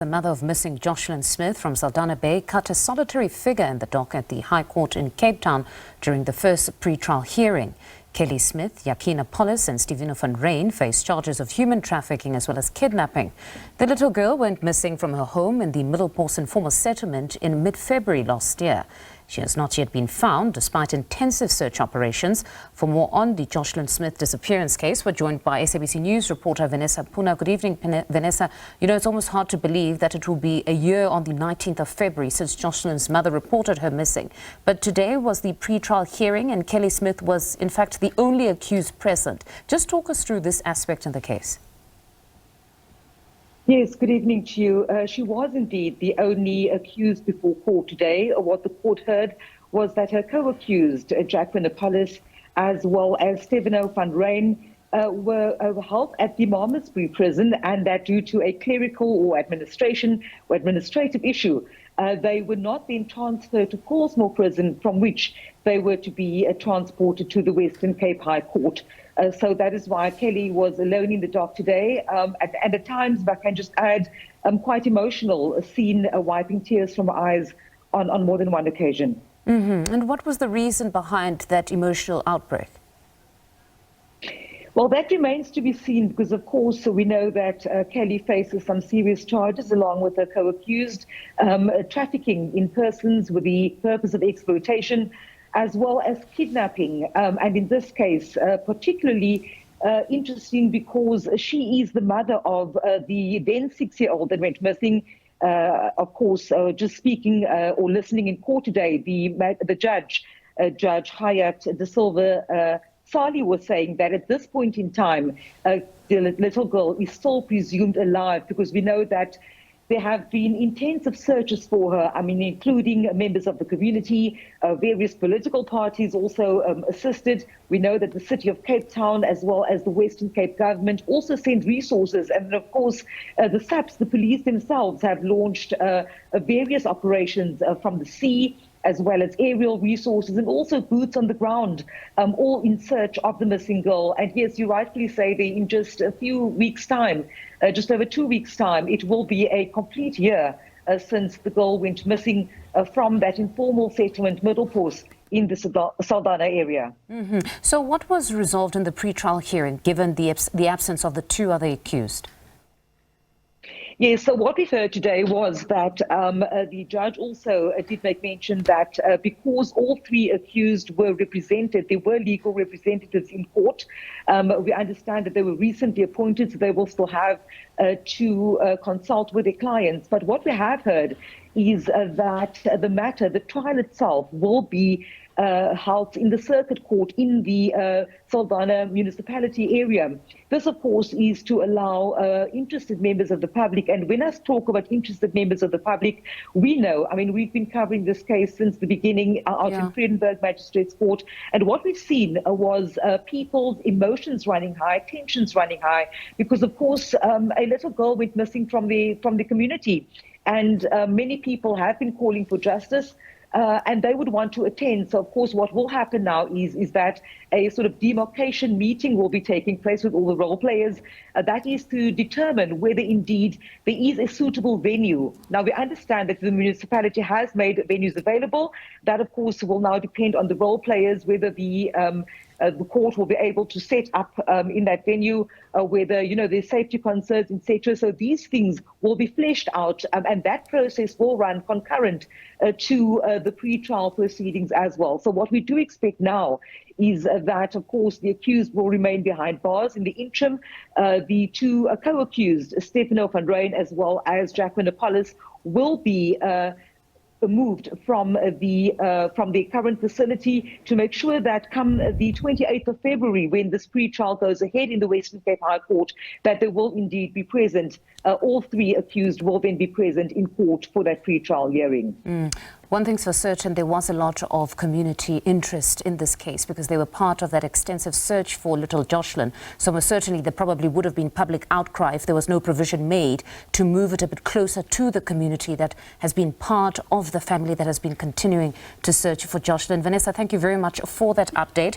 The mother of missing Joslin Smith from Saldanha Bay cut a solitary figure in the dock at the High Court in Cape Town during the first pre-trial hearing. Kelly Smith, Jacquen, Appollis and Steveno van Rhyn face charges of human trafficking as well as kidnapping. The little girl went missing from her home in the Middelpos Informal Settlement in mid-February last year. She has not yet been found despite intensive search operations. For more on the Joslin Smith disappearance case, we're joined by SABC News reporter Vanessa Poona. Good evening, Vanessa. You know, it's almost hard to believe that it will be a year on the 19th of February since Joslin's mother reported her missing. But today was the pre-trial hearing and Kelly Smith was, in fact, the only accused present. Just talk us through this aspect in the case. Yes, good evening to you. She was indeed the only accused before court today. What the court heard was that her co-accused, Jacquen Appollis, as well as Steveno van Rhyn, were held at the Malmesbury prison, and that due to a clerical or administrative issue, they were not then transferred to Portsmouth prison, from which they were to be transported to the Western Cape High Court. So that is why Kelly was alone in the dock today. And at times, if I can just add, quite emotional, seen wiping tears from her eyes on more than one occasion. And what was the reason behind that emotional outbreak? Well, that remains to be seen because, of course, we know that Kelly faces some serious charges along with her co-accused, trafficking in persons with the purpose of exploitation, as well as kidnapping. And in this case, particularly interesting because she is the mother of the then 6-year-old that went missing. Of course, just speaking or listening in court today, the judge, Judge Hayat De Silva, Sali was saying that at this point in time, the little girl is still presumed alive because we know that there have been intensive searches for her, including members of the community, various political parties also assisted. We know that the city of Cape Town, as well as the Western Cape government, also sent resources. And of course, the SABC, the police themselves, have launched various operations from the sea, as well as aerial resources and also boots on the ground, all in search of the missing girl. And yes, you rightfully say that in just a few weeks' time, just over 2 weeks' time, it will be a complete year since the girl went missing from that informal settlement, Middelpos, in the Saldanha area. So what was resolved in the pre-trial hearing, given the absence of the two other accused? Yes, so what we've heard today was that the judge also did make mention that because all three accused were represented, there were legal representatives in court. We understand that they were recently appointed, so they will still have to consult with their clients. But what we have heard is that the trial itself will be held in the circuit court in the Saldanha municipality area. This, of course, is to allow interested members of the public. And when I talk about interested members of the public, we know, we've been covering this case since the beginning out in Vredenburg Magistrates Court. And what we've seen was people's emotions running high, tensions running high, because, of course, a little girl went missing from the community. And many people have been calling for justice. And they would want to attend. So, of course, what will happen now is that a sort of demarcation meeting will be taking place with all the role players. That is to determine whether indeed there is a suitable venue. Now, we understand that the municipality has made venues available. That, of course, will now depend on the role players, whether the court will be able to set up in that venue, whether, there's safety concerns, etc. So these things will be fleshed out, and that process will run concurrent to the pre-trial proceedings as well. So what we do expect now is that, of course, the accused will remain behind bars. In the interim, the two co-accused, Steveno van Rhyn as well as Jacquen Appollis, will be moved from the current facility to make sure that come the 28th of February, when this pre-trial goes ahead in the Western Cape High Court, that they will indeed be present. All three accused will then be present in court for that pre-trial hearing. One thing's for certain, there was a lot of community interest in this case because they were part of that extensive search for little Joslin. So most certainly there probably would have been public outcry if there was no provision made to move it a bit closer to the community that has been part of the family that has been continuing to search for Joslin. Vanessa, thank you very much for that update.